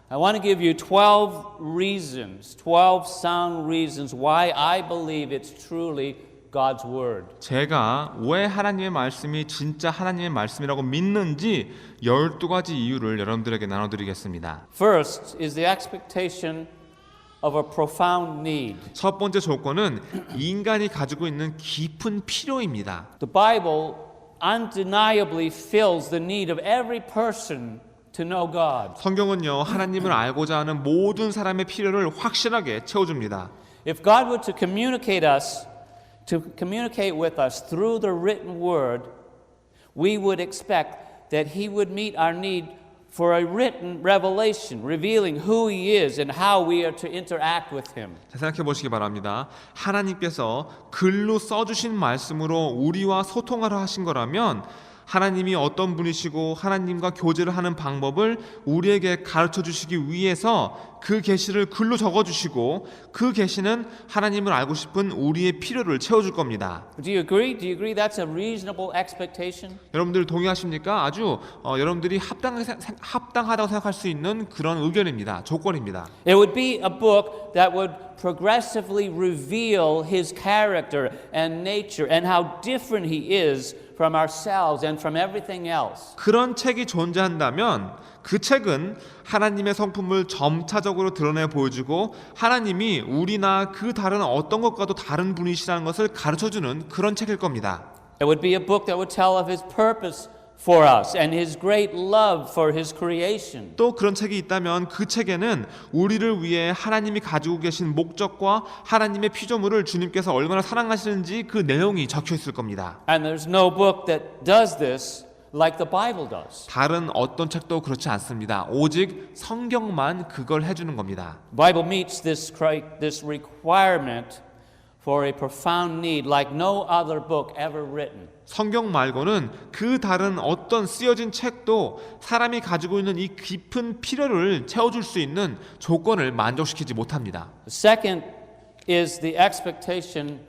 I want to give you 12 reasons, 12 sound reasons why I believe it's truly God's Word. 제가 왜 하나님의 말씀이 진짜 하나님의 말씀이라고 믿는지 12가지 이유를 여러분들에게 나눠드리겠습니다. First is the expectation of a profound need. 첫 번째 조건은 인간이 가지고 있는 깊은 필요입니다. The Bible undeniably fills the need of every person to know God. 성경은요, 하나님을 알고자 하는 모든 사람의 필요를 확실하게 채워줍니다. If God were to communicate with us through the written word, we would expect that He would meet our need for a written revelation, revealing who He is and how we are to interact with Him. 생각해 보시기 바랍니다. 하나님께서 글로 써주신 말씀으로 우리와 소통하려 하신 거라면 하나님이 어떤 분이시고 하나님과 교제를 하는 방법을 우리에게 가르쳐 주시기 위해서 그 계시를 글로 적어 주시고 그 계시는 하나님을 알고 싶은 우리의 필요를 채워줄 겁니다. Do you agree? Do you agree that's a reasonable expectation? 여러분들 동의하십니까? 아주 여러분들이 합당하다고 생각할 수 있는 그런 의견입니다. 조건입니다. It would be a book that would progressively reveal His character and nature and how different He is from ourselves and from everything else. 그런 책이 존재한다면 그 책은 하나님의 성품을 점차적으로 드러내 보여주고 하나님이 우리나 그 다른 어떤 것과도 다른 분이시라는 것을 가르쳐주는 그런 책일 겁니다. It would be a book that would tell of His purpose for us and His great love for His creation. 또 그런 책이 있다면 그 책에는 우리를 위해 하나님이 가지고 계신 목적과 하나님의 피조물을 주님께서 얼마나 사랑하시는지 그 내용이 적혀 있을 겁니다. And there's no book that does this like the Bible does. 다른 어떤 책도 그렇지 않습니다. 오직 성경만 그걸 해주는 겁니다. The Bible meets this requirement for a profound need like no other book ever written. 성경 말고는 그 다른 어떤 쓰여진 책도 사람이 가지고 있는 이 깊은 필요를 채워줄 수 있는 조건을 만족시키지 못합니다. The second is the expectation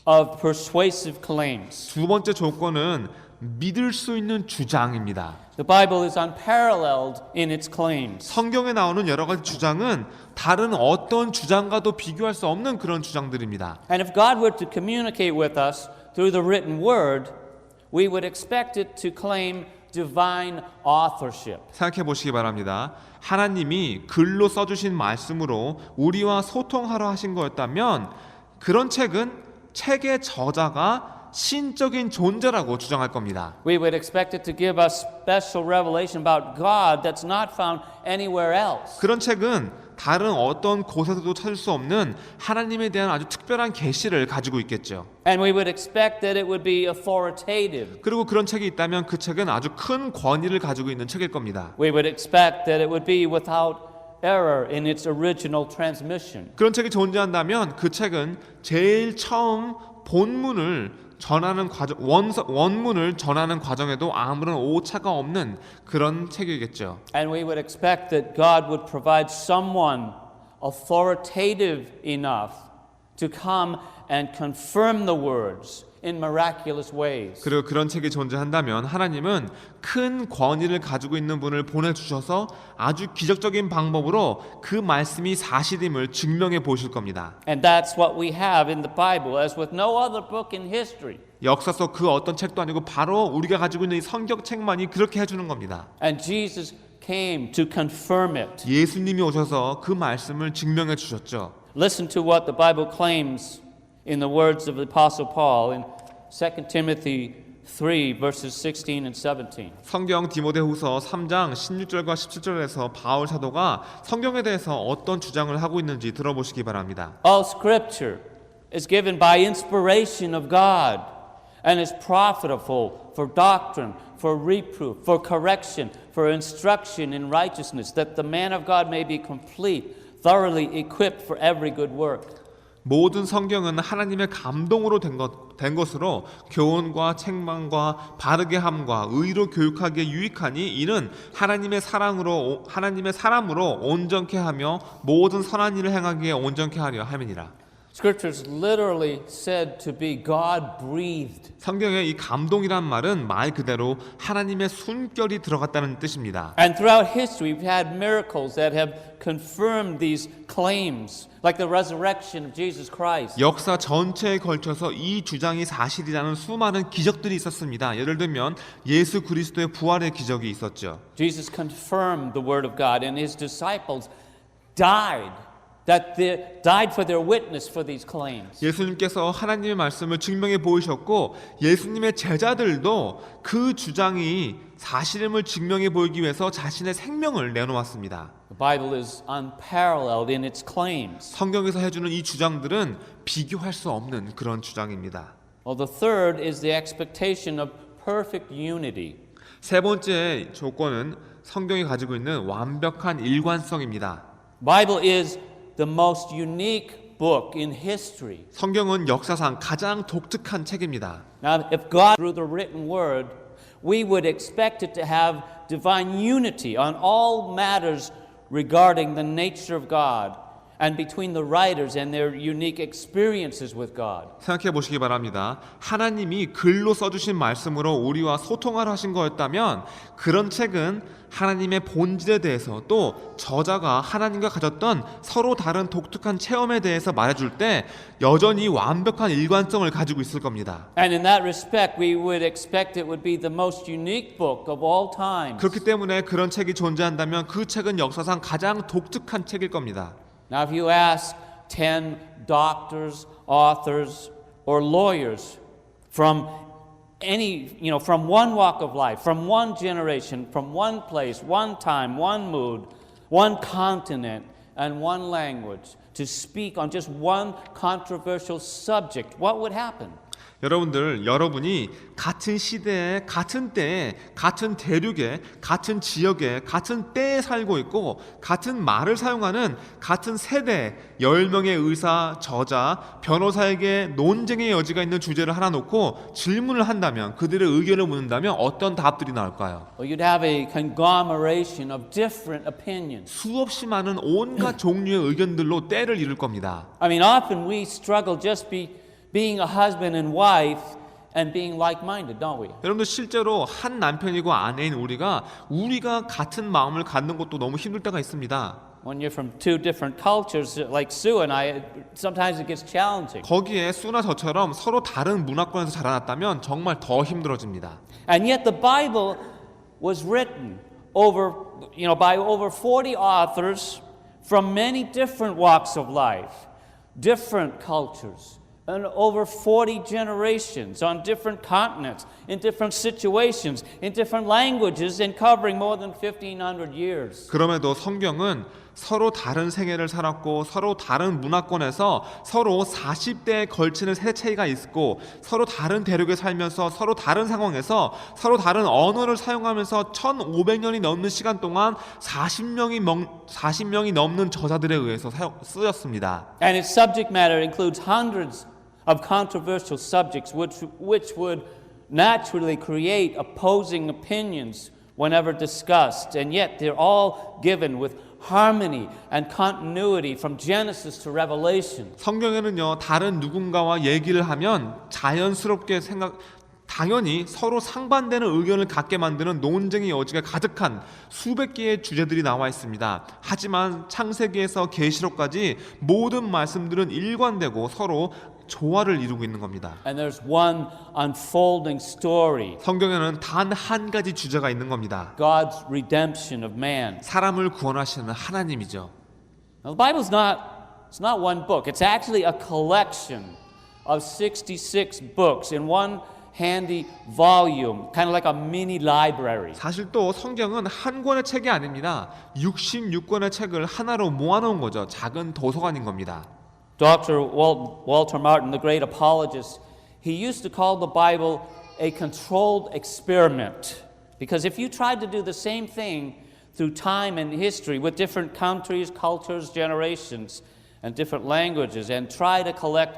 of persuasive claims. 두 번째 조건은 믿을 수 있는 주장입니다. The Bible is unparalleled in its claims. 성경에 나오는 여러 가지 주장은 다른 어떤 주장과도 비교할 수 없는 그런 주장들입니다. And if God were to communicate with us through the written word, we would expect it to claim divine authorship. 생각해 보시기 바랍니다. 하나님이 글로 써주신 말씀으로 우리와 소통하려 하신 거였다면 그런 책은 책의 저자가 신적인 존재라고 주장할 겁니다. We would expect it to give us special revelation about God that's not found anywhere else. 그런 책은 다른 어떤 곳에서도 찾을 수 없는 하나님에 대한 아주 특별한 계시를 가지고 있겠죠. And we would expect that it would be authoritative. 그리고 그런 책이 있다면 그 책은 아주 큰 권위를 가지고 있는 책일 겁니다. We would expect that it would be without error in its original transmission. 그런 책이 존재한다면 그 책은 제일 처음 본문을 전하는 과정, 원문을 전하는 과정에도 아무런 오차가 없는 그런 책이겠죠. And we would expect that God would provide someone authoritative enough to come and confirm the words in miraculous ways. 그리고 그런 책이 존재한다면 하나님은 큰 권위를 가지고 있는 분을 보내주셔서 아주 기적적인 방법으로 그 말씀이 사실임을 증명해 보실 겁니다. And that's what we have in the Bible, as with no other book in history. 역사 속 그 어떤 책도 아니고 바로 우리가 가지고 있는 이 성경책만이 그렇게 해주는 겁니다. And Jesus came to confirm it. 예수님이 오셔서 그 말씀을 증명해 주셨죠. Listen to what the Bible claims in the words of the Apostle Paul in 2 Timothy 3 verses 16 and 17. 성경 디모데후서 3장 16절과 17절에서 바울 사도가 성경에 대해서 어떤 주장을 하고 있는지 들어보시기 바랍니다. All scripture is given by inspiration of God and is profitable for doctrine, for reproof, for correction, for instruction in righteousness, that the man of God may be complete, thoroughly equipped for every good work. 모든 성경은 하나님의 감동으로 된 것으로 교훈과 책망과 바르게 함과 의로 교육하기에 유익하니 이는 하나님의 사람으로 온전케 하며 모든 선한 일을 행하기에 온전케 하려 함이니라. Scripture's literally said to be God-breathed. 성경에 이 감동이란 말은 말 그대로 하나님의 숨결이 들어갔다는 뜻입니다. And throughout history, we've had miracles that have confirmed these claims, like the resurrection of Jesus Christ. 역사 전체에 걸쳐서 이 주장이 사실이라는 수많은 기적들이 있었습니다. 예를 들면 예수 그리스도의 부활의 기적이 있었죠. Jesus confirmed the word of God, and his disciples died for their witness for these claims. 예수님께서 하나님의 말씀을 증명해 보이셨고 예수님의 제자들도 그 주장이 사실임을 증명해 보이기 위해서 자신의 생명을 내놓았습니다. The Bible is unparalleled in its claims. 성경에서 해주는 이 주장들은 비교할 수 없는 그런 주장입니다. Well, the third is the expectation of perfect unity. 세 번째 조건은 성경이 가지고 있는 완벽한 일관성입니다. Bible is the most unique book in history. 성경은 역사상 가장 독특한 책입니다. Now, if God through the written word, we would expect it to have divine unity on all matters regarding the nature of God and between the writers and their unique experiences with God. 생각해 보시기 바랍니다. 하나님이 글로 써주신 말씀으로 우리와 소통하라 하신 거였다면 그런 책은 하나님의 본질에 대해서 또 저자가 하나님과 가졌던 서로 다른 독특한 체험에 대해서 말해줄 때 여전히 완벽한 일관성을 가지고 있을 겁니다. And in that respect, we would expect it would be the most unique book of all time. 그렇기 때문에 그런 책이 존재한다면 그 책은 역사상 가장 독특한 책일 겁니다. Now, if you ask 10 doctors, authors, or lawyers from from one walk of life, from one generation, from one place, one time, one mood, one continent, and one language, to speak on just one controversial subject, what would happen? 여러분이 같은 시대에, 같은 때에, 같은 대륙에, 같은 지역에, 같은 때에 살고 있고 같은 말을 사용하는 같은 세대 10명의 의사, 저자, 변호사에게 논쟁의 여지가 있는 주제를 하나 놓고 질문을 한다면 그들의 의견을 묻는다면 어떤 답들이 나올까요? Well, you'd have a conglomeration of different opinions. 수없이 많은 온갖 종류의 의견들로 때를 이룰 겁니다. I mean, often we struggle just being a husband and wife and being like-minded, don't we? 여러분들 실제로 한 남편이고 아내인 우리가 같은 마음을 갖는 것도 너무 힘들 때가 있습니다. When you're from two different cultures, like Sue and I, sometimes it gets challenging. 거기에 수나 저처럼 서로 다른 문화권에서 자라났다면 정말 더 힘들어집니다. And yet the Bible was written by over 40 authors from many different walks of life, different cultures. And over 40 generations on different continents, in different situations, in different languages, and covering more than 1,500 years. 그럼에도 성경은 서로 다른 생애를 살았고 서로 다른 문화권에서 서로 40대에 걸치는 세대차이가 있고 서로 다른 대륙에 살면서 서로 다른 상황에서 서로 다른 언어를 사용하면서 1,500년이 넘는 시간 동안 40명이 넘는 저자들에 의해서 쓰였습니다. And its subject matter includes hundreds of controversial subjects which would naturally create opposing opinions whenever discussed, and yet they're all given with harmony and continuity from Genesis to Revelation. 성경에는요, 다른 누군가와 얘기를 하면 자연스럽게 당연히 서로 상반되는 의견을 갖게 만드는 논쟁의 여지가 가득한 수백 개의 주제들이 나와 있습니다. 하지만 창세기에서 계시록까지 모든 말씀들은 일관되고 서로 조화를 이루고 있는 겁니다. And there's one unfolding story. 성경에는 단 한 가지 주제가 있는 겁니다. God's redemption of man. 사람을 구원하시는 하나님이죠. Now, the Bible's it's not one book. It's actually a collection of 66 books in one handy volume, kind of like a mini library. 사실 또 성경은 한 권의 책이 아닙니다. 66권의 책을 하나로 모아놓은 거죠. 작은 도서관인 겁니다. Dr. Walter Martin, the great apologist, he used to call the Bible a controlled experiment. Because if you tried to do the same thing through time and history with different countries, cultures, generations, and different languages, and try to collect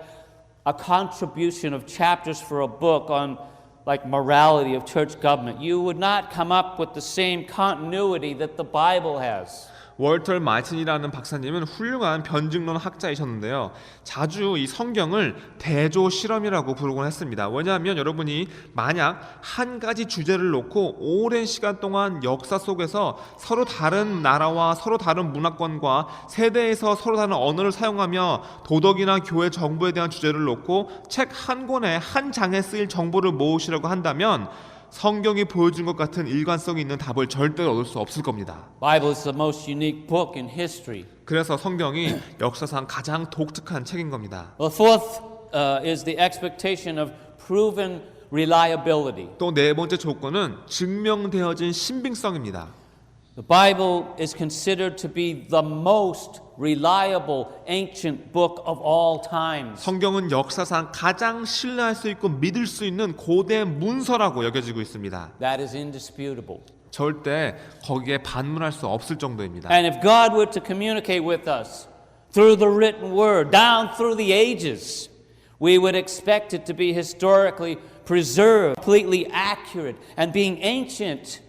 a contribution of chapters for a book on like morality of church government, you would not come up with the same continuity that the Bible has. 월터 마이튼이라는 박사님은 훌륭한 변증론 학자이셨는데요. 자주 이 성경을 대조 실험이라고 부르곤 했습니다. 왜냐하면 여러분이 만약 한 가지 주제를 놓고 오랜 시간 동안 역사 속에서 서로 다른 나라와 서로 다른 문화권과 세대에서 서로 다른 언어를 사용하며 도덕이나 교회 정부에 대한 주제를 놓고 책 한 권에 한 장에 쓰일 정보를 모으시려고 한다면 성경이 보여준 것 같은 일관성 있는 답을 절대로 얻을 수 없을 겁니다. Bible is the most unique book in history. 그래서 성경이 역사상 가장 독특한 책인 겁니다. The fourth is the expectation of proven reliability. 또 네 번째 조건은 증명되어진 신빙성입니다. The Bible is considered to be the most reliable ancient book of all times. 성경은 역사상 가장 신뢰할 수 있고 믿을 수 있는 고대 문서라고 여겨지고 있습니다. That is indisputable. 절대 거기에 반문할 수 없을 정도입니다. And if God were to communicate with us through the written word, down through the ages, we would expect it to be historically preserved, completely accurate, and being ancient,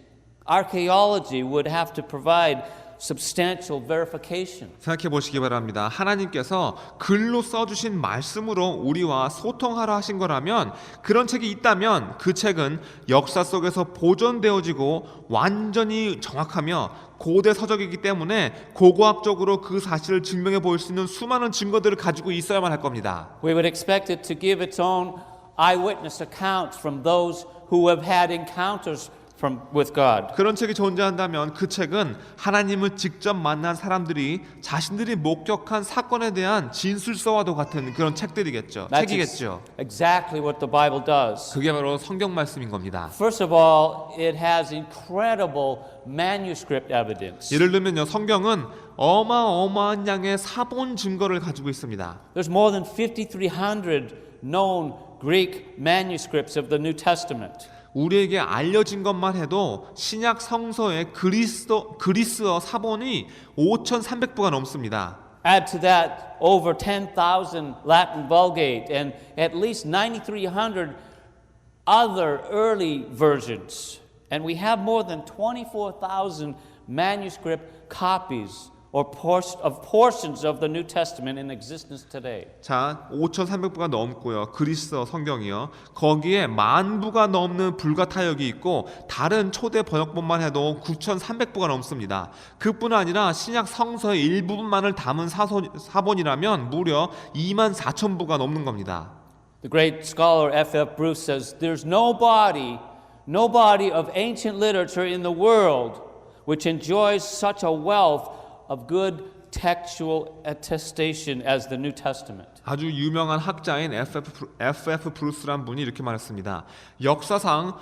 archaeology would have to provide substantial verification. 생각해 보시기 바랍니다. 하나님께서 글로 써주신 말씀으로 우리와 소통하라 하신 거라면 그런 책이 있다면 그 책은 역사 속에서 보존되어지고 완전히 정확하며 고대 서적이기 때문에 고고학적으로 그 사실을 증명해 보일 수 있는 수많은 증거들을 가지고 있어야만 할 겁니다. We would expect it to give its own eyewitness accounts from those who have had encounters with God. 그런 책이 존재한다면 그 책은 하나님을 직접 만난 사람들이 자신들이 목격한 사건에 대한 진술서와도 같은 그런 책들이겠죠. 책이겠죠. Exactly what the Bible does. 그게 바로 성경 말씀인 겁니다. First of all, it has incredible manuscript evidence. 예를 들면요, 성경은 어마어마한 양의 사본 증거를 가지고 있습니다. There's more than 5,300 known Greek manuscripts of the New Testament. 우리에게 알려진 것만 해도 신약 성서의 그리스어 사본이 5,300부가 넘습니다. Add to that over 10,000 Latin Vulgate and at least 9,300 other early versions. And we have more than 24,000 manuscript copies or portions of the New Testament in existence today. 자, 5,300부가 넘고요. 그리스어 성경이요. 거기에 10,000부가 넘는 불가타역이 있고 다른 초대 번역본만 해도 9,300부가 넘습니다. 그뿐 아니라 신약 성서의 일부분만을 담은 사본이라면 무려 24,000부가 넘는 겁니다. The great scholar F.F. Bruce says there's no body of ancient literature in the world which enjoys such a wealth of good textual attestation as the New Testament. 아주 유명한 학자인 F.F. 브루스란 분이 이렇게 말했습니다. 역사상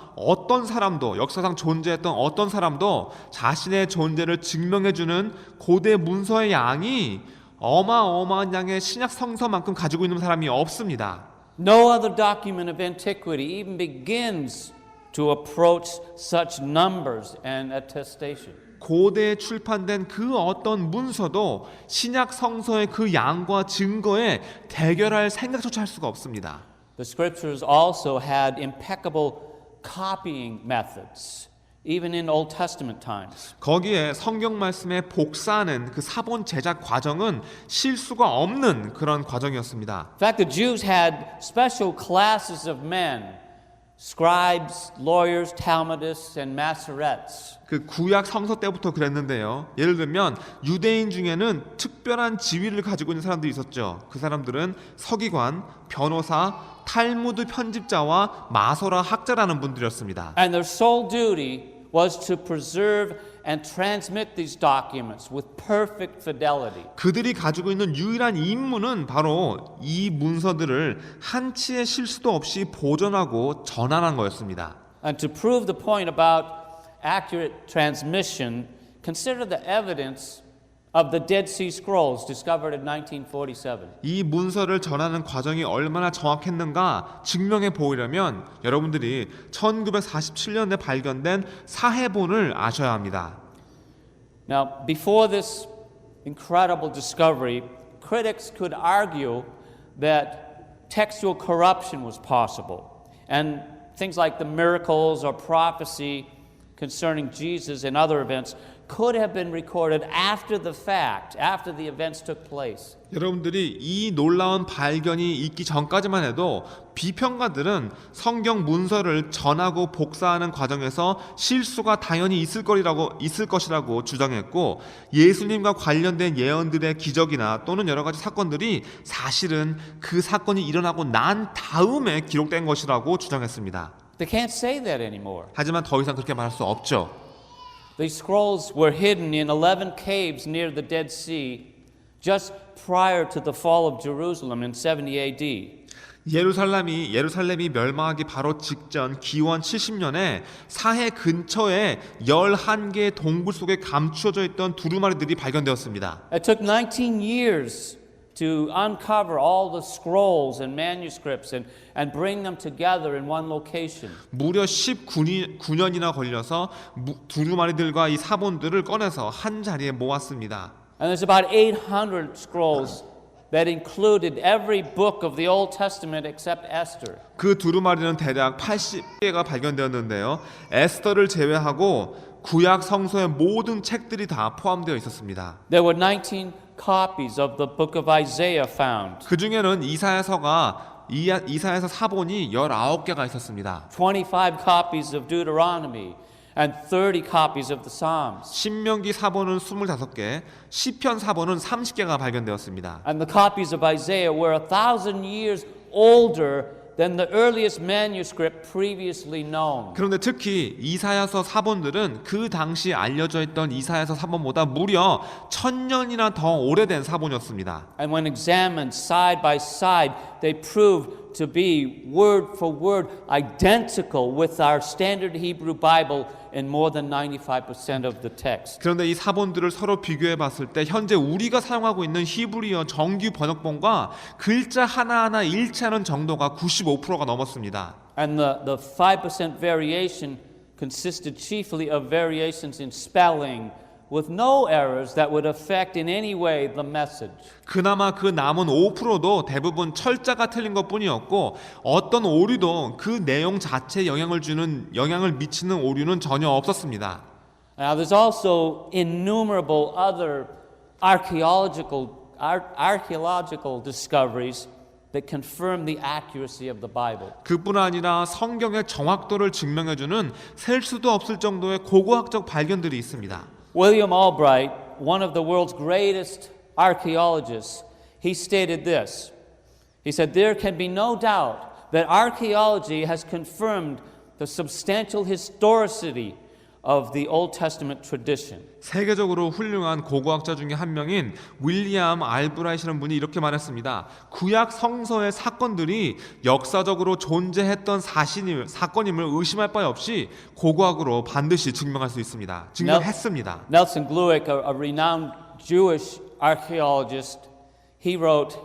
존재했던 어떤 사람도 자신의 존재를 증명해주는 고대 문서의 양이 어마어마한 양의 신약 성서만큼 가지고 있는 사람이 없습니다. No other document of antiquity even begins to approach such numbers and attestation. 고대에 출판된 그 어떤 문서도 신약 성서의 그 양과 증거에 대결할 생각조차 할 수가 없습니다. The scriptures also had impeccable copying methods, even in Old Testament times. 거기에 성경 말씀에 복사하는 그 사본 제작 과정은 실수가 없는 그런 과정이었습니다. In fact, the Jews had special classes of men. Scribes, lawyers, Talmudists, and Masoretes. 그 구약 성서 때부터 그랬는데요. 예를 들면 유대인 중에는 특별한 지위를 가지고 있는 사람들이 있었죠. 그 사람들은 서기관, 변호사, 탈무드 편집자와 마소라 학자라는 분들이었습니다. And their sole duty was to preserve and transmit these documents with perfect fidelity. 그들이 가지고 있는 유일한 임무는 바로 이 문서들을 한치의 실수도 없이 보존하고 전환한 거였습니다. And to prove the point about accurate transmission, consider the evidence of the Dead Sea Scrolls discovered in 1947. 이 문서를 전하는 과정이 얼마나 정확했는가 증명해 보이려면 여러분들이 1947년에 발견된 사해본을 아셔야 합니다. Now, before this incredible discovery, critics could argue that textual corruption was possible, and things like the miracles or prophecy concerning Jesus and other events could have been recorded after the fact, after the events took place. 여러분들이 이 놀라운 발견이 있기 전까지만 해도 비평가들은 성경 문서를 전하고 복사하는 과정에서 실수가 당연히 있을 것이라고 주장했고, 예수님과 관련된 예언들의 기적이나 또는 여러 가지 사건들이 사실은 그 사건이 일어나고 난 다음에 기록된 것이라고 주장했습니다. They can't say that anymore. 하지만 더 이상 그렇게 말할 수 없죠. These scrolls were hidden in 11 caves near the Dead Sea just prior to the fall of Jerusalem in 70 AD. 예루살렘이 멸망하기 바로 직전 기원 70년에 사해 근처에 11개의 동굴 속에 감추어져 있던 두루마리들이 발견되었습니다. It took 19 years to uncover all the scrolls and manuscripts and bring them together in one location. 무려 19년이나 걸려서 두루마리들과 이 사본들을 꺼내서 한 자리에 모았습니다. And there's about 800 scrolls that included every book of the Old Testament except Esther. 그 두루마리는 대략 80개가 발견되었는데요. 에스더를 제외하고 구약 성서의 모든 책들이 다 포함되어 있었습니다. There were 19 copies of the book of Isaiah found. 그 중에는 이사야서 사본이 19개가 있었습니다. 25 copies of Deuteronomy and 30 copies of the Psalms. 신명기 사본은 25개, 시편 사본은 30개가 발견되었습니다. And the copies of Isaiah were 1,000 years older than the earliest manuscript previously known. 그런데 특히 이사야서 사본들은 그 당시 알려져 있던 이사야서 사본보다 무려 1000년이나 더 오래된 사본이었습니다. And when examined side by side, they proved to be word for word identical with our standard Hebrew Bible in more than 95% of the text. 그런데 이 사본들을 서로 비교해 봤을 때 현재 우리가 사용하고 있는 히브리어 정규 번역본과 글자 하나하나 일치하는 정도가 95%가 넘었습니다. And the 5% variation consisted chiefly of variations in spelling with no errors that would affect in any way the message. 그나마 그 남은 5%도 대부분 철자가 틀린 것뿐이었고 어떤 오류도 그 내용 자체에 영향을 미치는 오류는 전혀 없었습니다. Now there's also innumerable other archaeological discoveries that confirm the accuracy of the Bible. 그뿐 아니라 성경의 정확도를 증명해주는 셀 수도 없을 정도의 고고학적 발견들이 있습니다. William Albright, one of the world's greatest archaeologists, he stated this. He said, "There can be no doubt that archaeology has confirmed the substantial historicity of the Old Testament tradition." 세계적으로 훌륭한 고고학자 중에 한 명인 윌리엄 알브라이트라는 분이 이렇게 말했습니다. 구약 성서의 사건들이 역사적으로 존재했던 사건임을 의심할 바 없이 고고학으로 반드시 증명할 수 있습니다. 증명했습니다. Nelson Glueck, a renowned Jewish archaeologist, he wrote,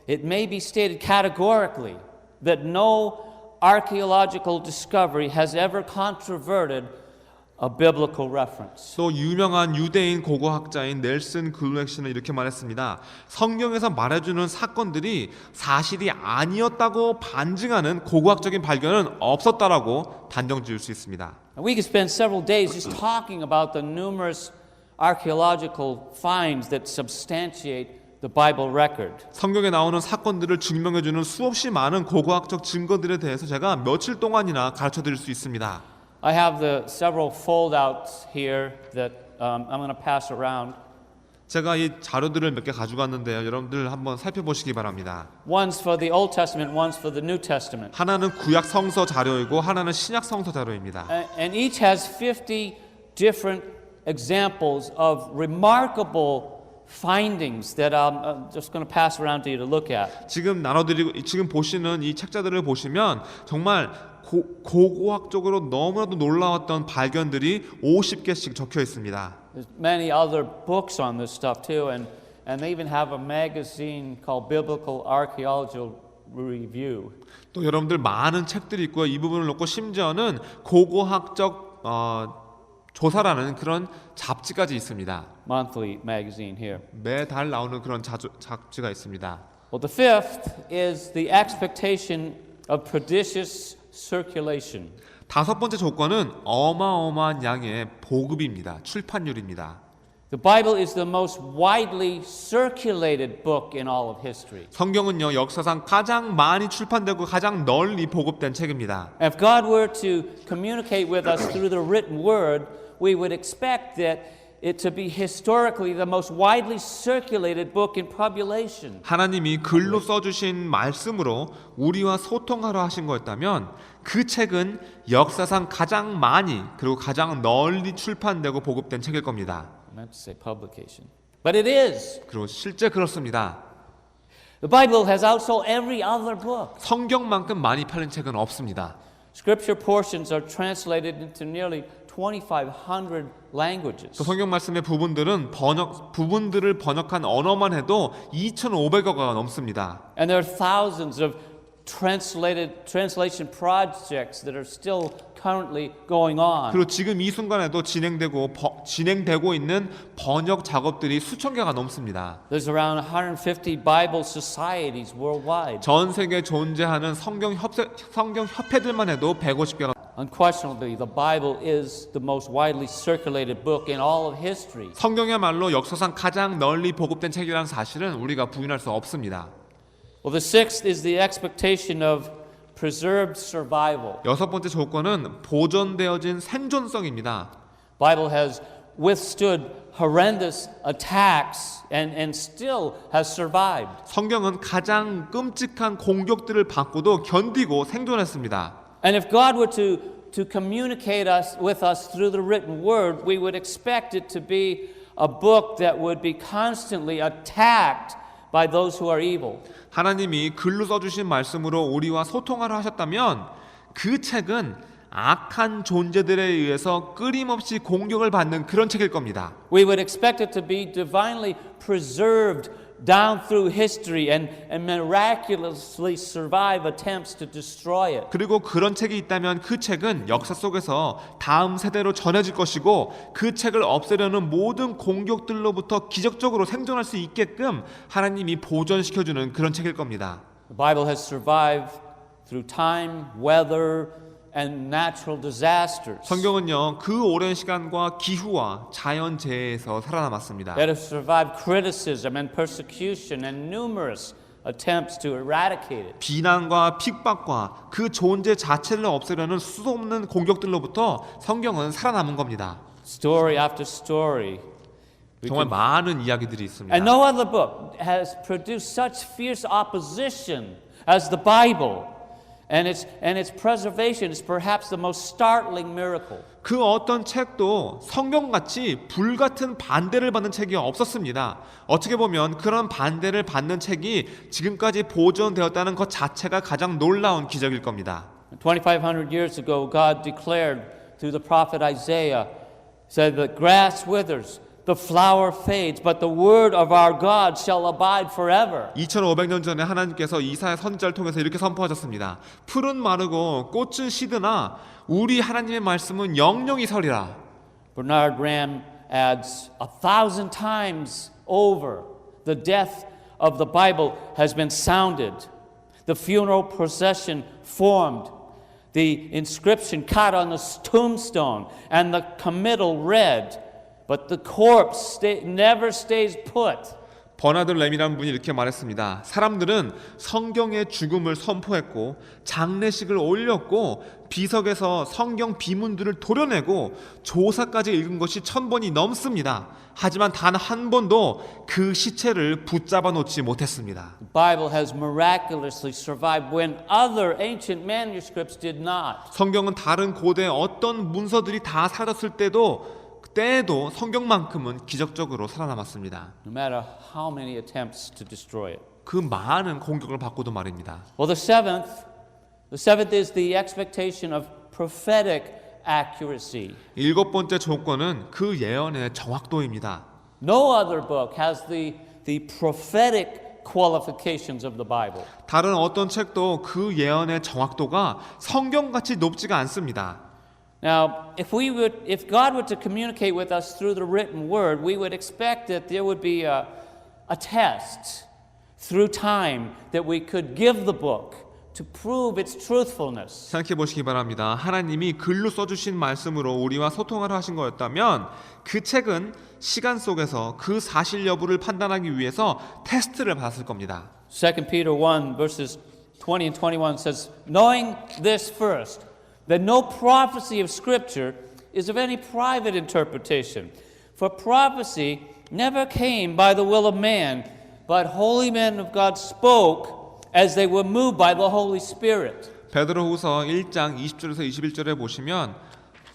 "It may be stated categorically that no archaeological discovery has ever controverted a biblical reference." 또 유명한 유대인 고고학자인 넬슨 글루엑 씨는 이렇게 말했습니다. 성경에서 말해주는 사건들이 사실이 아니었다고 반증하는 고고학적인 발견은 없었다라고 단정 지을 수 있습니다. We could spend several days just talking about the numerous archaeological finds that substantiate the Bible record. 성경에 나오는 사건들을 증명해주는 수없이 많은 고고학적 증거들에 대해서 제가 며칠 동안이나 가르쳐드릴 수 있습니다. I have the several foldouts here that I'm going to pass around. 제가 이 자료들을 몇 개 가져갔는데요. 여러분들 한번 살펴보시기 바랍니다. One's for the Old Testament, one's for the New Testament. 하나는 구약 성서 자료이고 하나는 신약 성서 자료입니다. And each has 50 different examples of remarkable findings that I'm just going to pass around to you to look at. 지금 보시는 이 책자들을 보시면 정말 고고학적으로 너무나도 놀라웠던 발견들이 50개씩 적혀 있습니다. There's many other books on this stuff too, and they even have a magazine called Biblical Archaeological Review. 또 여러분들 많은 책들이 있고요. 이 부분을 놓고 심지어는 고고학적 조사라는 그런 잡지까지 있습니다. Monthly magazine here. 매달 나오는 그런 잡지가 있습니다. Well, the fifth is the expectation of prodigious circulation. 다섯 번째 조건은 어마어마한 양의 보급입니다. 출판율입니다. The Bible is the most widely circulated book in all of history. 성경은요, 역사상 가장 많이 출판되고 가장 널리 보급된 책입니다. If God were to communicate with us through the written word, we would expect that it to be historically the most widely circulated book in population. 하나님이 글로 써주신 말씀으로 우리와 소통하려 하신 거였다면 그 책은 역사상 가장 많이 그리고 가장 널리 출판되고 보급된 책일 겁니다. I meant to say publication. But it is. 그리고 실제 그렇습니다. The Bible has outsold every other book. 성경만큼 많이 팔린 책은 없습니다. Scripture portions are translated into nearly 2,500 languages. 그 성경 말씀의 부분들을 번역한 언어만 해도 2,500어가 넘습니다. And there are thousands of translation projects that are still currently going on. 그리고 지금 이 순간에도 진행되고 있는 번역 작업들이 수천 개가 넘습니다. There's around 150 Bible societies worldwide. 전 세계에 존재하는 성경 협회들만 해도 150개가. Unquestionably, the Bible is the most widely circulated book in all of history. 성경이야말로 역사상 가장 널리 보급된 책이라는 사실은 우리가 부인할 수 없습니다. Well, the sixth is the expectation of preserved survival. 여섯 번째 조건은 보존되어진 생존성입니다. Bible has withstood horrendous attacks and still has survived. 성경은 가장 끔찍한 공격들을 받고도 견디고 생존했습니다. And if God were to communicate with us through the written word, we would expect it to be a book that would be constantly attacked by those who are evil. 하나님이 글로 써주신 말씀으로 우리와 소통하려 하셨다면 그 책은 악한 존재들에 의해서 끊임없이 공격을 받는 그런 책일 겁니다. We would expect it to be divinely preserved down through history and miraculously survive attempts to destroy it. 그리고 그런 책이 있다면 그 책은 역사 속에서 다음 세대로 전해질 것이고 그 책을 없애려는 모든 공격들로부터 기적적으로 생존할 수 있게끔 하나님이 보존시켜주는 그런 책일 겁니다. The Bible has survived through time, weather, and natural disasters. 성경은요, 그 오랜 시간과 기후와 자연재해에서 살아남았습니다. It has survived criticism and persecution and numerous attempts to eradicate it. 비난과 핍박과 그 존재 자체를 없애려는 수없는 공격들로부터 성경은 살아남은 겁니다. Story after story. 정말 많은 이야기들이 있습니다. And no other book has produced such fierce opposition as the Bible. And its preservation is perhaps the most startling miracle. 그 어떤 책도 성경같이 불같은 반대를 받는 책이 없었습니다. 어떻게 보면 그런 반대를 받는 책이 지금까지 보존되었다는 것 자체가 가장 놀라운 기적일 겁니다. 2,500 years ago, God declared through the prophet Isaiah, said, "The grass withers, the flower fades, but the word of our God shall abide forever." 2500년 전에 하나님께서 이사야 선지자를 통해서 이렇게 선포하셨습니다. 풀은 마르고 꽃은 시드나 우리 하나님의 말씀은 영영이 서리라. Bernard Graham adds, 1,000 times over, the death of the Bible has been sounded, the funeral procession formed, the inscription cut on the tombstone, and the committal read. But the corpse never stays put. 버나드 램이라는 분이 이렇게 말했습니다. 사람들은 성경의 죽음을 선포했고 장례식을 올렸고 비석에서 성경 비문들을 도려내고 조사까지 읽은 것이 1000번이 넘습니다. 하지만 단 한 번도 그 시체를 붙잡아 놓지 못했습니다. The Bible has miraculously survived when other ancient manuscripts did not. 성경은 다른 고대 어떤 문서들이 다 사라졌을 때도 성경만큼은 기적적으로 살아남았습니다. No matter how many attempts to destroy it. 그 많은 공격을 받고도 말입니다. Well, the seventh is the expectation of prophetic accuracy. 일곱 번째 조건은 그 예언의 정확도입니다. No other book has the prophetic qualifications of the Bible. 다른 어떤 책도 그 예언의 정확도가 성경같이 높지가 않습니다. Now, if God were to communicate with us through the written word, we would expect that there would be a test through time that we could give the book to prove its truthfulness. 생각해 보시기 바랍니다. 하나님이 글로 써주신 말씀으로 우리와 소통하려 하신 거였다면 그 책은 시간 속에서 그 사실 여부를 판단하기 위해서 테스트를 받았을 겁니다. 2 Peter 1 verses 20 and 21 says, knowing this first, that no prophecy of Scripture is of any private interpretation. For prophecy never came by the will of man, but holy men of God spoke as they were moved by the Holy Spirit. 베드로후서 1장 20절에서 21절에 보시면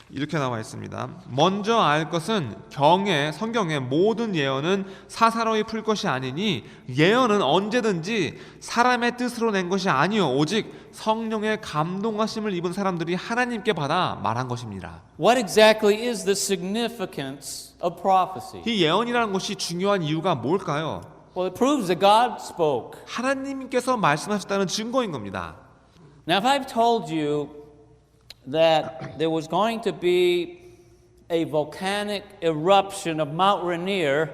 이렇게 나와 있습니다. 먼저 알 것은 성경의 모든 예언은 사사로이 풀 것이 아니니 예언은 언제든지 사람의 뜻으로 낸 것이 아니요 오직 성령의 감동하심을 입은 사람들이 하나님께 받아 말한 것입니다. What exactly is the significance of prophecy? 이 예언이라는 것이 중요한 이유가 뭘까요? Well, it proves that God spoke. 하나님께서 말씀하셨다는 증거인 겁니다. Now, if I've told you that there was going to be a volcanic eruption of Mount Rainier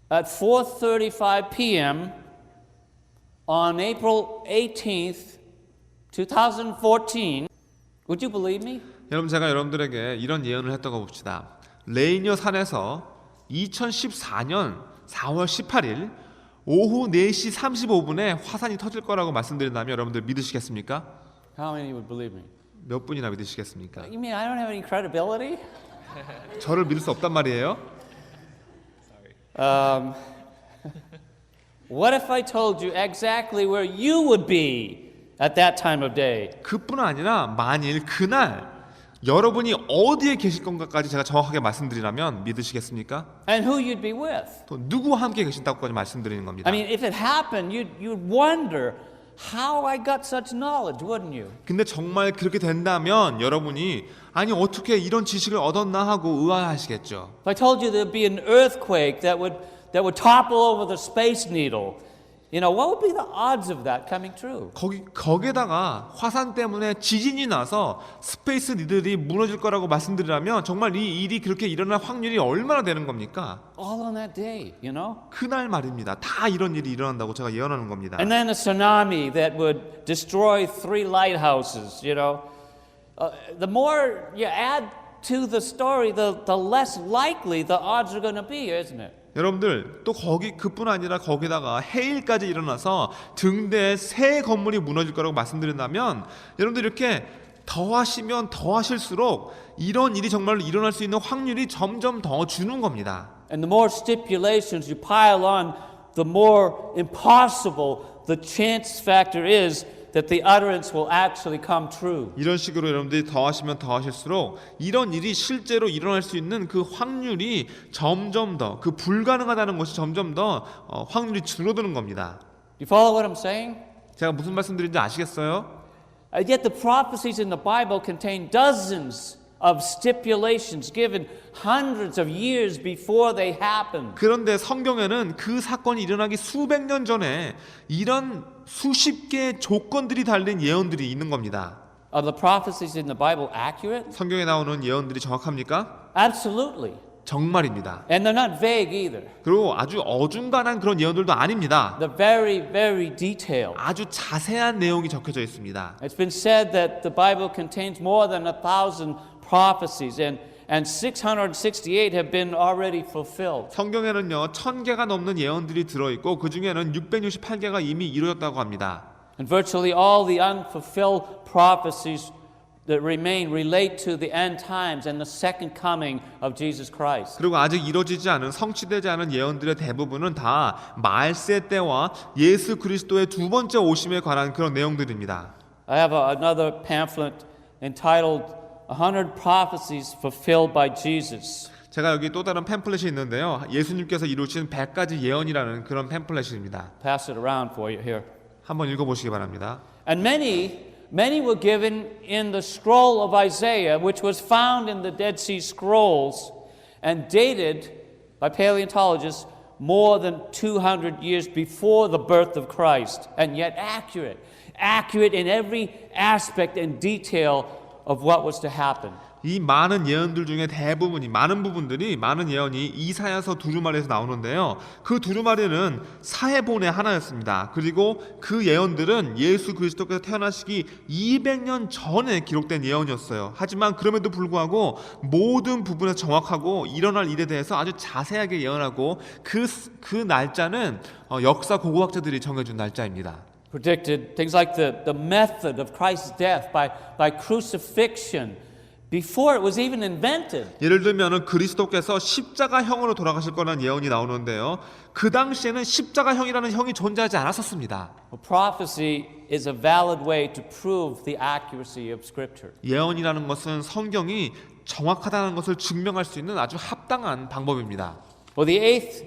at 4:35 p.m. on April 18th, 2014, would you believe me? 여러분 제가 여러분들에게 이런 예언을 했다고 봅시다. 레이니어 산에서 2014년 4월 18일 오후 4시 35분에 화산이 터질 거라고 말씀드린다면 여러분들 믿으시겠습니까? How many would believe me? 몇 분이나 믿으시겠습니까? You mean I don't have any credibility? 저를 믿을 수 없단 말이에요? What if I told you exactly where you would be at that time of day? 그뿐 아니라 만일 그날 여러분이 어디에 계실 건가까지 제가 정확하게 말씀드리라면 믿으시겠습니까? And who you'd be with? 또 누구와 함께 계신다고까지 말씀드리는 겁니다. I mean, if it happened, you'd wonder how I got such knowledge, wouldn't you? 근데 정말 그렇게 된다면 여러분이 아니 어떻게 이런 지식을 얻었나 하고 의아하시겠죠. If I told you there'd be an earthquake that would topple over the Space Needle, you know, what would be the odds of that coming true? 거기다가 화산 때문에 지진이 나서 스페이스 니들이 무너질 거라고 말씀드리라면 정말 이 일이 그렇게 일어날 확률이 얼마나 되는 겁니까? All on that day, you know? 그날 말입니다. 다 이런 일이 일어난다고 제가 예언하는 겁니다. And then a tsunami that would destroy 3 lighthouses, you know? The more you add to the story, the less likely the odds are going to be, isn't it? 여러분들 또 그뿐 아니라 거기다가 해일까지 일어나서 등대에 새 건물이 무너질 거라고 말씀드린다면 여러분들 이렇게 더하시면 더하실수록 이런 일이 정말로 일어날 수 있는 확률이 점점 더 주는 겁니다. And the more stipulations you pile on, the more impossible the chance factor is that the utterance will actually come true. 이런 식으로 여러분들이 더하시면 더하실수록 이런 일이 실제로 일어날 수 있는 그 확률이 점점 더 그 불가능하다는 것이 점점 더 확률이 줄어드는 겁니다. You follow what I'm saying? 제가 무슨 말씀드린지 아시겠어요? Yet the prophecies in the Bible contain dozens of stipulations given hundreds of years before they happened. 그런데 성경에는 그 사건이 일어나기 수백 년 전에 이런 수십 개의 조건들이 달린 예언들이 있는 겁니다. Are the prophecies in the Bible accurate? 성경에 나오는 예언들이 정확합니까? Absolutely. 정말입니다. And they're not vague either. 그리고 아주 어중간한 그런 예언들도 아닙니다. They're very, very detailed. 아주 자세한 내용이 적혀져 있습니다. It's been said that the Bible contains more than 1,000 prophecies and 668 have been already fulfilled. 성경에는요 1000개가 넘는 예언들이 들어있고 그 중에는 668개가 이미 이루어졌다고 합니다. And virtually all the unfulfilled prophecies that remain relate to the end times and the second coming of Jesus Christ. 그리고 아직 이루어지지 않은 성취되지 않은 예언들의 대부분은 다 말세 때와 예수 그리스도의 두 번째 오심에 관한 그런 내용들입니다. I have another pamphlet entitled 100 Prophecies Fulfilled by Jesus. 제가 여기 또 다른 팸플렛이 있는데요. 예수님께서 이루신 100가지 예언이라는 그런 팸플렛입니다. Pass it around for you here. 한번 읽어보시기 바랍니다. And many were given in the scroll of Isaiah, which was found in the Dead Sea Scrolls and dated by paleontologists more than 200 years before the birth of Christ, and yet accurate in every aspect and detail of what was to happen. 이 많은 예언들 중에 대부분이 많은 예언이 이사야서 두루마리에서 나오는데요. 그 두루마리는 사해본의 하나였습니다. 그리고 그 예언들은 예수 그리스도께서 태어나시기 200년 전에 기록된 예언이었어요. 하지만 그럼에도 불구하고 모든 부분에서 정확하고 일어날 일에 대해서 아주 자세하게 예언하고 그 날짜는 역사 고고학자들이 정해준 날짜입니다. Predicted things like the method of Christ's death by crucifixion before it was even invented. 예를 들면 그리스도께서 십자가형으로 돌아가실 거라는 예언이 나오는데요. 그 당시에는 십자가형이라는 형이 존재하지 않았었습니다. Well, prophecy is a valid way to prove the accuracy of Scripture. 예언이라는 것은 성경이 정확하다는 것을 증명할 수 있는 아주 합당한 방법입니다. Well, the eighth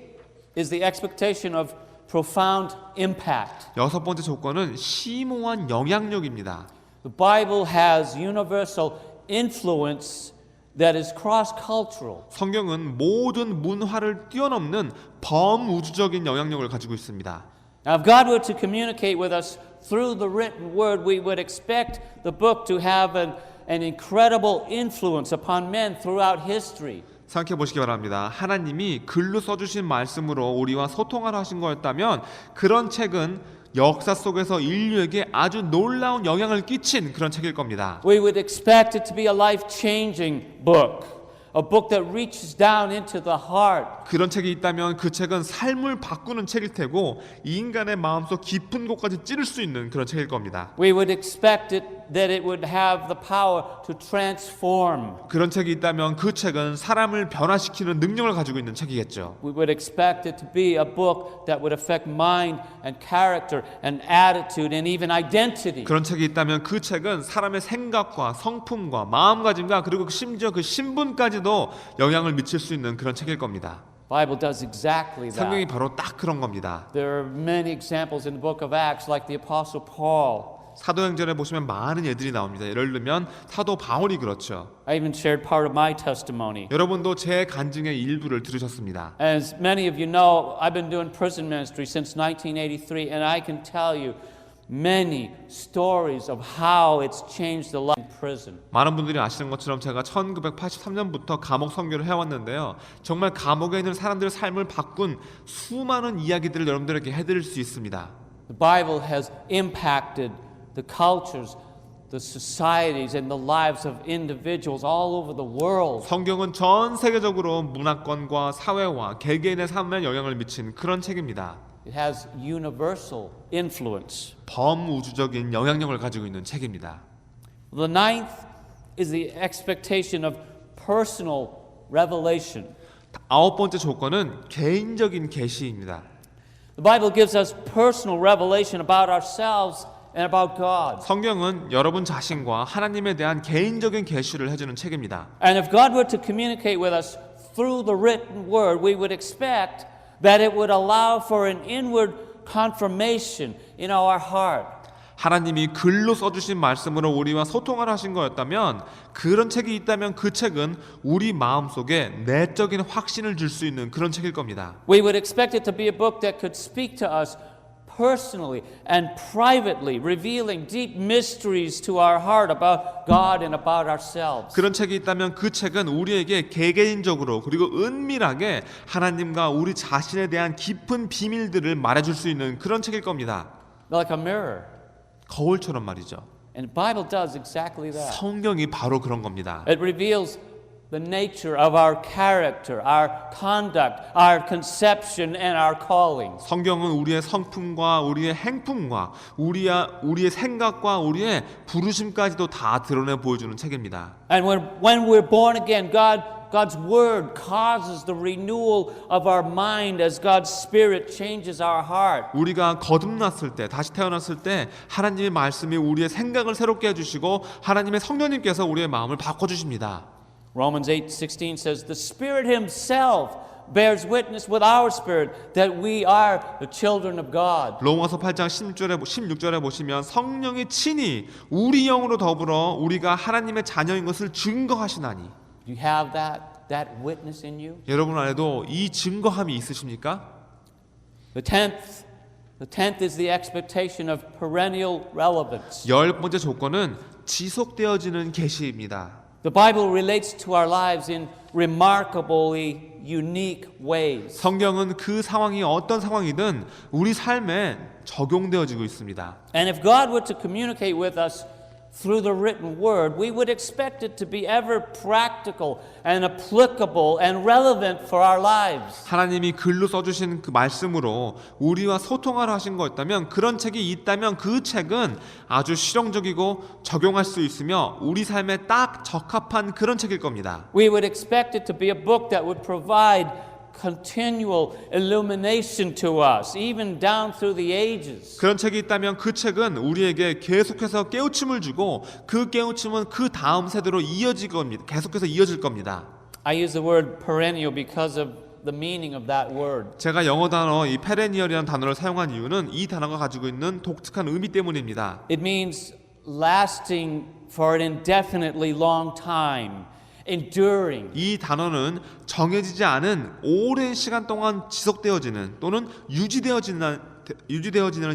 is the expectation of profound impact. 여섯 번째 조건은 심오한 영향력입니다. The Bible has universal influence that is cross-cultural. 성경은 모든 문화를 뛰어넘는 범우주적인 영향력을 가지고 있습니다. Now, if God were to communicate with us through the written word, we would expect the book to have an incredible influence upon men throughout history. 생각해 보시기 바랍니다. 하나님이 글로 써주신 말씀으로 우리와 소통하라 하신 거였다면 그런 책은 역사 속에서 인류에게 아주 놀라운 영향을 끼친 그런 책일 겁니다. We would expect it to be a life-changing book, a book that reaches down into the heart. 그런 책이 있다면 그 책은 삶을 바꾸는 책일 테고 이 인간의 마음속 깊은 곳까지 찌를 수 있는 그런 책일 겁니다. We would expect that it would have the power to transform. 그런 책이 있다면 그 책은 사람을 변화시키는 능력을 가지고 있는 책이겠죠. We would expect it to be a book that would affect mind and character and attitude and even identity. 그런 책이 있다면 그 책은 사람의 생각과 성품과 마음가짐과 그리고 심지어 그 신분까지도 영향을 미칠 수 있는 그런 책일 겁니다. Bible does exactly 성경이 that. 바로 딱 그런 겁니다. There are many examples in the book of Acts, like the Apostle Paul. 사도행전에 보시면 많은 예들이 나옵니다. 예를 들면 사도 바울이 그렇죠. I even shared part of my testimony. 여러분도 제 간증의 일부를 들으셨습니다. As many of you know, I've been doing prison ministry since 1983, and I can tell you many stories of how it's changed the life in prison. 많은 분들이 아시는 것처럼 제가 1983년부터 감옥 선교를 해왔는데요. 정말 감옥에 있는 사람들의 삶을 바꾼 수많은 이야기들을 여러분들에게 해드릴 수 있습니다. The Bible has impacted the cultures, the societies, and the lives of individuals all over the world. 성경은 전 세계적으로 문화권과 사회와 개개인의 삶에 영향을 미친 그런 책입니다. It has universal influence. 범우주적인 영향력을 가지고 있는 책입니다. The ninth is the expectation of personal revelation. 아홉 번째 조건은 개인적인 계시입니다. The Bible gives us personal revelation about ourselves and about God. 성경은 여러분 자신과 하나님에 대한 개인적인 계시를 해주는 책입니다. And if God were to communicate with us through the written word, we would expect that it would allow for an inward confirmation in our heart. 하나님이 글로 써주신 말씀으로 우리와 소통을 하신 거였다면 그런 책이 있다면 그 책은 우리 마음속에 내적인 확신을 줄 수 있는 그런 책일 겁니다. We would expect it to be a book that could speak to us personally and privately, revealing deep mysteries to our heart about God and about ourselves. 그런 책이 있다면 그 책은 우리에게 개개인적으로 그리고 은밀하게 하나님과 우리 자신에 대한 깊은 비밀들을 말해줄 수 있는 그런 책일 겁니다. Like a mirror. 거울처럼 말이죠. And the Bible does exactly that. 성경이 바로 그런 겁니다. It reveals the nature of our character, our conduct, our conception, and our calling. 성경은 우리의 성품과 우리의 행품과 우리의 생각과 우리의 부르심까지도 다 드러내 보여주는 책입니다. And when we're born again, God's word causes the renewal of our mind as God's spirit changes our heart. 우리가 거듭났을 때, 다시 태어났을 때 하나님의 말씀이 우리의 생각을 새롭게 해주시고 하나님의 성령님께서 우리의 마음을 바꿔주십니다. Romans 8:16 says, "The Spirit Himself bears witness with our spirit that we are the children of God." 로마서 8장 16절에 보시면 성령이 친히 우리 영으로 더불어 우리가 하나님의 자녀인 것을 증거하시나니. Do you have that witness in you? 여러분 안에도 이 증거함이 있으십니까? The tenth is the expectation of perennial relevance. 열 번째 조건은 지속되어지는 계시입니다. The Bible relates to our lives in remarkably unique ways. 성경은 그 상황이 어떤 상황이든 우리 삶에 적용되어지고 있습니다. And if God were to communicate with us through the written word, we would expect it to be ever practical and applicable and relevant for our lives. 하나님이 글로 써주신 그 말씀으로 우리와 소통하라 하신 거였다면, 그런 책이 있다면 그 책은 아주 실용적이고 적용할 수 있으며 우리 삶에 딱 적합한 그런 책일 겁니다. We would expect it to be a book that would provide continual illumination to us, even down through the ages. 그런 책이 있다면 그 책은 우리에게 계속해서 깨우침을 주고 그 깨우침은 그 다음 세대로 이어질 겁니다. 계속해서 이어질 겁니다. I use the word perennial because of the meaning of that word. 제가 영어 단어 이 perennial이라는 단어를 사용한 이유는 이 단어가 가지고 있는 독특한 의미 때문입니다. It means lasting for an indefinitely long time. Enduring. 이 단어는 정해지지 않은 오랜 시간 동안 지속되어지는 또는 유지되어지는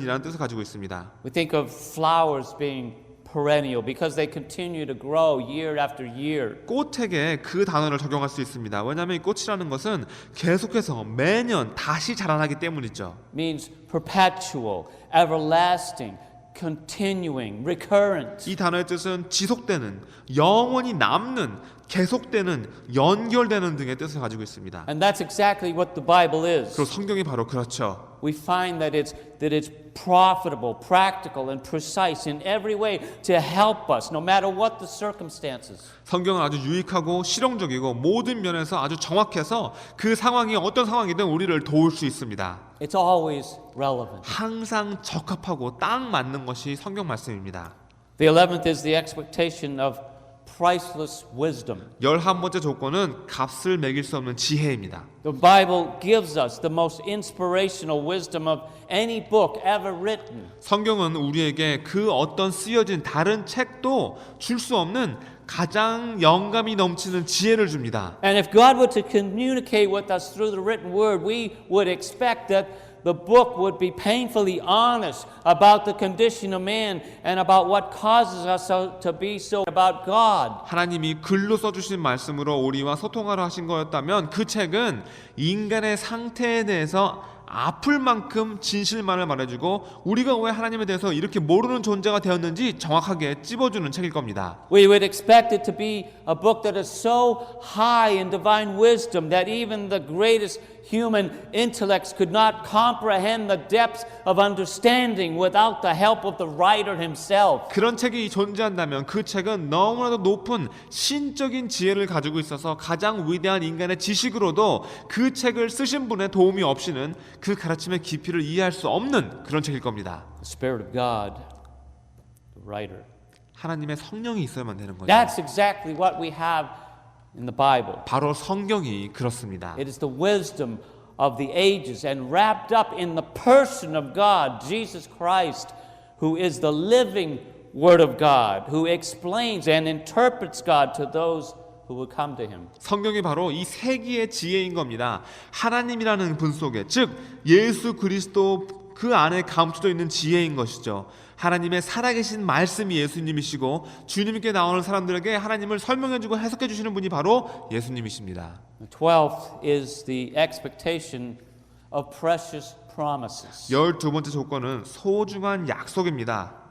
이라는 뜻을 가지고 있습니다. We think of flowers being perennial because they continue to grow year after year. 꽃에게 그 단어를 적용할 수 있습니다. 왜냐하면 이 꽃이라는 것은 계속해서 매년 다시 자라나기 때문이죠. Means perpetual, everlasting, continuing, recurrent. 이 단어의 뜻은 지속되는, 영원히 남는, 계속되는, 연결되는 등의 뜻을 가지고 있습니다. And that's exactly what the Bible is. 그리고 성경이 바로 그렇죠. We find that it's profitable, practical, and precise in every way to help us, no matter what the circumstances. 성경은 아주 유익하고 실용적이고 모든 면에서 아주 정확해서 그 상황이 어떤 상황이든 우리를 도울 수 있습니다. It's always relevant. 항상 적합하고 딱 맞는 것이 성경 말씀입니다. The 11th is the expectation of priceless wisdom. 11번째 조건은 값을 매길 수 없는 지혜입니다. The Bible gives us the most inspirational wisdom of any book ever written. 성경은 우리에게 그 어떤 쓰여진 다른 책도 줄 수 없는 가장 영감이 넘치는 지혜를 줍니다. And if God were to communicate with us through the written word, we would expect that the book would be painfully honest about the condition of man and about what causes us to be so about God. 하나님이 글로 써주신 말씀으로 우리와 소통하라 하신 거였다면 그 책은 인간의 상태에 대해서 아플 만큼 진실만을 말해주고 우리가 왜 하나님에 대해서 이렇게 모르는 존재가 되었는지 정확하게 찝어주는 책일 겁니다. We would expect it to be a book that is so high in divine wisdom that even the greatest human intellects could not comprehend the depths of understanding without the help of the writer himself. 그런 책이 존재한다면 그 책은 너무나도 높은 신적인 지혜를 가지고 있어서 가장 위대한 인간의 지식으로도 그 책을 쓰신 분의 도움이 없이는 그 가르침의 깊이를 이해할 수 없는 그런 책일 겁니다. The Spirit of God, the writer. 하나님의 성령이 있어야만 되는 거죠. That's exactly what we have in the Bible. 바로 성경이 그렇습니다. It is the wisdom of the ages and wrapped up in the person of God, Jesus Christ, who is the living Word of God, who explains and interprets God to those who will come to him. 성경이 바로 이 세기의 지혜인 겁니다. 하나님이라는 분 속에, 즉 예수 그리스도 그 안에 감춰져 있는 지혜인 것이죠. 하나님의 살아계신 말씀이 예수님이시고 주님께 나오는 사람들에게 하나님을 설명해주고 해석해 주시는 분이 바로 예수님이십니다. The 12th is the expectation of precious promises. 12번째 조건은 소중한 약속입니다.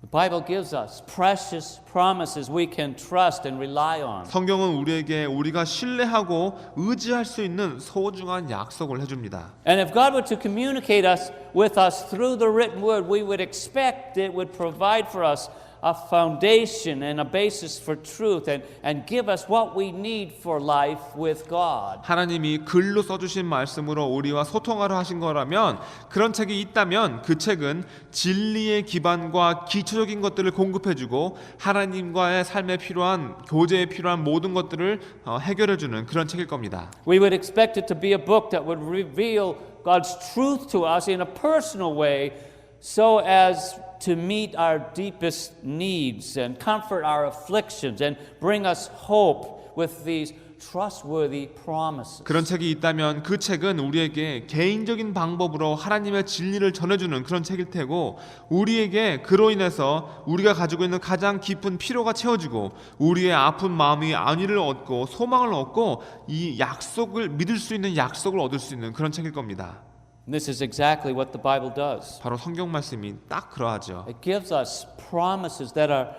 The Bible gives us precious promises we can trust and rely on. 성경은 우리에게 우리가 신뢰하고 의지할 수 있는 소중한 약속을 해줍니다. And if God were to communicate with us through the written word, we would expect it would provide for us a foundation and a basis for truth and give us what we need for life with God. 하나님이 글로 써주신 말씀으로 우리와 소통하려 하신 거라면, 그런 책이 있다면 그 책은 진리의 기반과 기초적인 것들을 공급해주고 하나님과의 삶에 필요한, 교제에 필요한 모든 것들을 해결해주는 그런 책일 겁니다. We would expect it to be a book that would reveal God's truth to us in a personal way so as to meet our deepest needs and comfort our afflictions and bring us hope with these trustworthy promises. 그런 책이 있다면 그 책은 우리에게 개인적인 방법으로 하나님의 진리를 전해주는 그런 책일 테고, 우리에게 그로 인해서 우리가 가지고 있는 가장 깊은 피로가 채워지고 우리의 아픈 마음이 안위를 얻고 소망을 얻고 이 약속을 믿을 수 있는 약속을 얻을 수 있는 그런 책일 겁니다. And this is exactly what the Bible does. 바로 성경 말씀이 딱 그러하죠. It gives us promises that are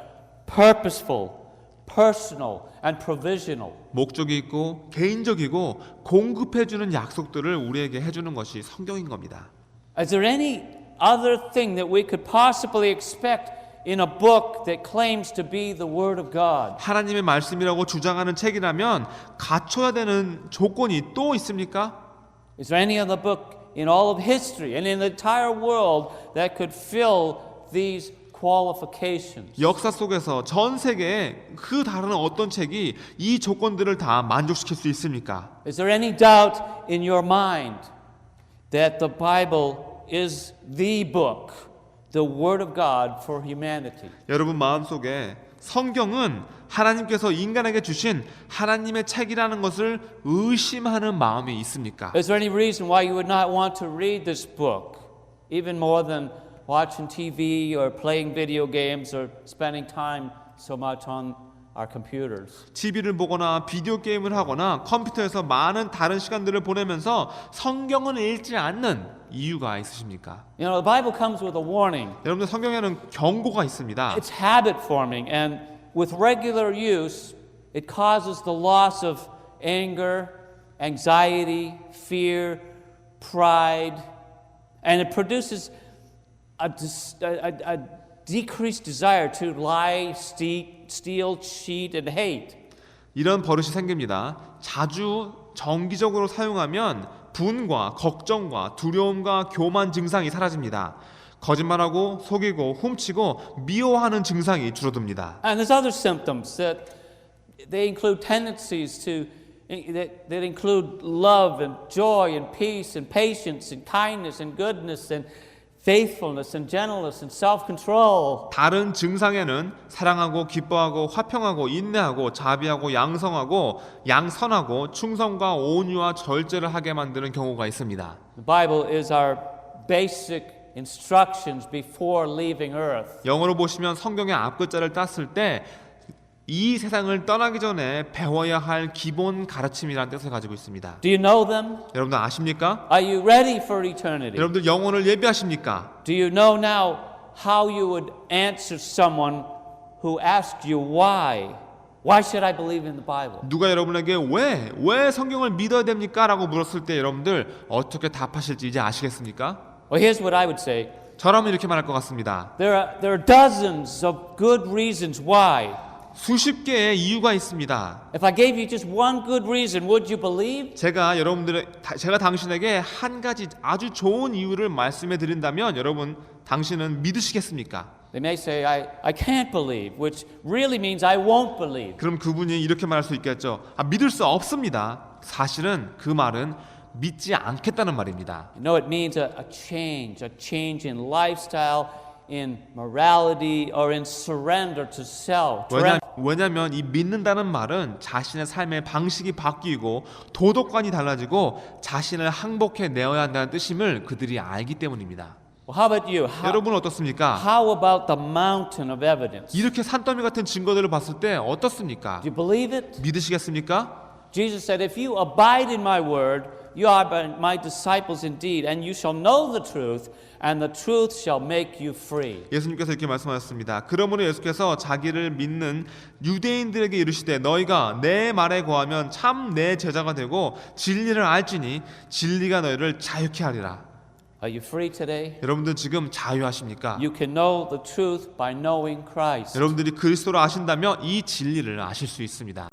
purposeful, personal, and provisional. 목적이 있고 개인적이고 공급해주는 약속들을 우리에게 해주는 것이 성경인 겁니다. Is there any other thing that we could possibly expect in a book that claims to be the Word of God? 하나님의 말씀이라고 주장하는 책이라면 갖춰야 되는 조건이 또 있습니까? Is there any other book in all of history and in the entire world that could fill these qualifications? 역사 속에서 전 세계에 그 다른 어떤 책이 이 조건들을 다 만족시킬 수 있습니까? Is there any doubt in your mind that the Bible is the book, the Word of God for humanity? 여러분 마음속에 성경은 하나님께서 인간에게 주신 하나님의 책이라는 것을 의심하는 마음이 있습니까? Is there any reason why you would not want to read this book, even more than watching TV or playing video games or spending time so much on our computers? TV를 보거나 비디오 게임을 하거나 컴퓨터에서 많은 다른 시간들을 보내면서 성경을 읽지 않는 이유가 있으십니까? You know, the Bible comes with a warning. 여러분들 성경에는 경고가 있습니다. It's habit forming, and with regular use, it causes the loss of anger, anxiety, fear, pride, and it produces a decreased desire to lie, steal, cheat, and hate. 이런 버릇이 생깁니다. 자주 정기적으로 사용하면 분과 걱정과 두려움과 교만 증상이 사라집니다. 거짓말하고 속이고 훔치고 미워하는 증상이 줄어듭니다. And there's other symptoms that they include tendencies that include love and joy and peace and patience and kindness and goodness and faithfulness and gentleness and self-control. 다른 증상에는 사랑하고 기뻐하고 화평하고 인내하고 자비하고 양성하고 양선하고 충성과 온유와 절제를 하게 만드는 경우가 있습니다. The Bible is our basic instructions before leaving earth. 영어로 보시면 성경의 앞글자를 땄을 때 이 세상을 떠나기 전에 배워야 할 기본 가르침이라는 뜻을 가지고 있습니다. Do you know them? 여러분들 아십니까? Are you ready for eternity? 여러분들 영혼을 예비하십니까? Do you know now how you would answer someone who asked you why? Why should I believe in the Bible? 누가 여러분에게 왜 성경을 믿어야 됩니까? 라고 물었을 때 여러분들 어떻게 답하실지 이제 아시겠습니까? Well, here's what I would say. 저라면 이렇게 말할 것 같습니다. There are dozens of good reasons why. 수십 개의 이유가 있습니다. If I gave you just one good reason, would you believe? 제가 당신에게 한 가지 아주 좋은 이유를 말씀해 드린다면 여러분 당신은 믿으시겠습니까? They may say, I can't believe, which really means I won't believe. 그럼 그분이 이렇게 말할 수 있겠죠. 믿을 수 없습니다. 사실은 그 말은 믿지 않겠다는 말입니다. You know, it means a change in lifestyle, in morality, or in surrender to self. 왜냐하면 이 믿는다는 말은 자신의 삶의 방식이 바뀌고 도덕관이 달라지고 자신을 항복해 내어야 한다는 뜻임을 그들이 알기 때문입니다. Well, how about you? 여러분은 어떻습니까? How about the mountain of evidence? 이렇게 산더미 같은 증거들을 봤을 때 어떻습니까? Do you believe it? 믿으시겠습니까? Jesus said, if you abide in my word, you are my disciples indeed, and you shall know the truth, and the truth shall make you free. 예수님께서 이렇게 말씀하셨습니다. 그러므로 예수께서 자기를 믿는 유대인들에게 이르시되 너희가 내 말에 거하면 참 내 제자가 되고 진리를 알지니 진리가 너희를 자유케 하리라. Are you free today? 여러분들 지금 자유하십니까? You can know the truth by knowing Christ. 여러분들이 그리스도를 아신다면 이 진리를 아실 수 있습니다.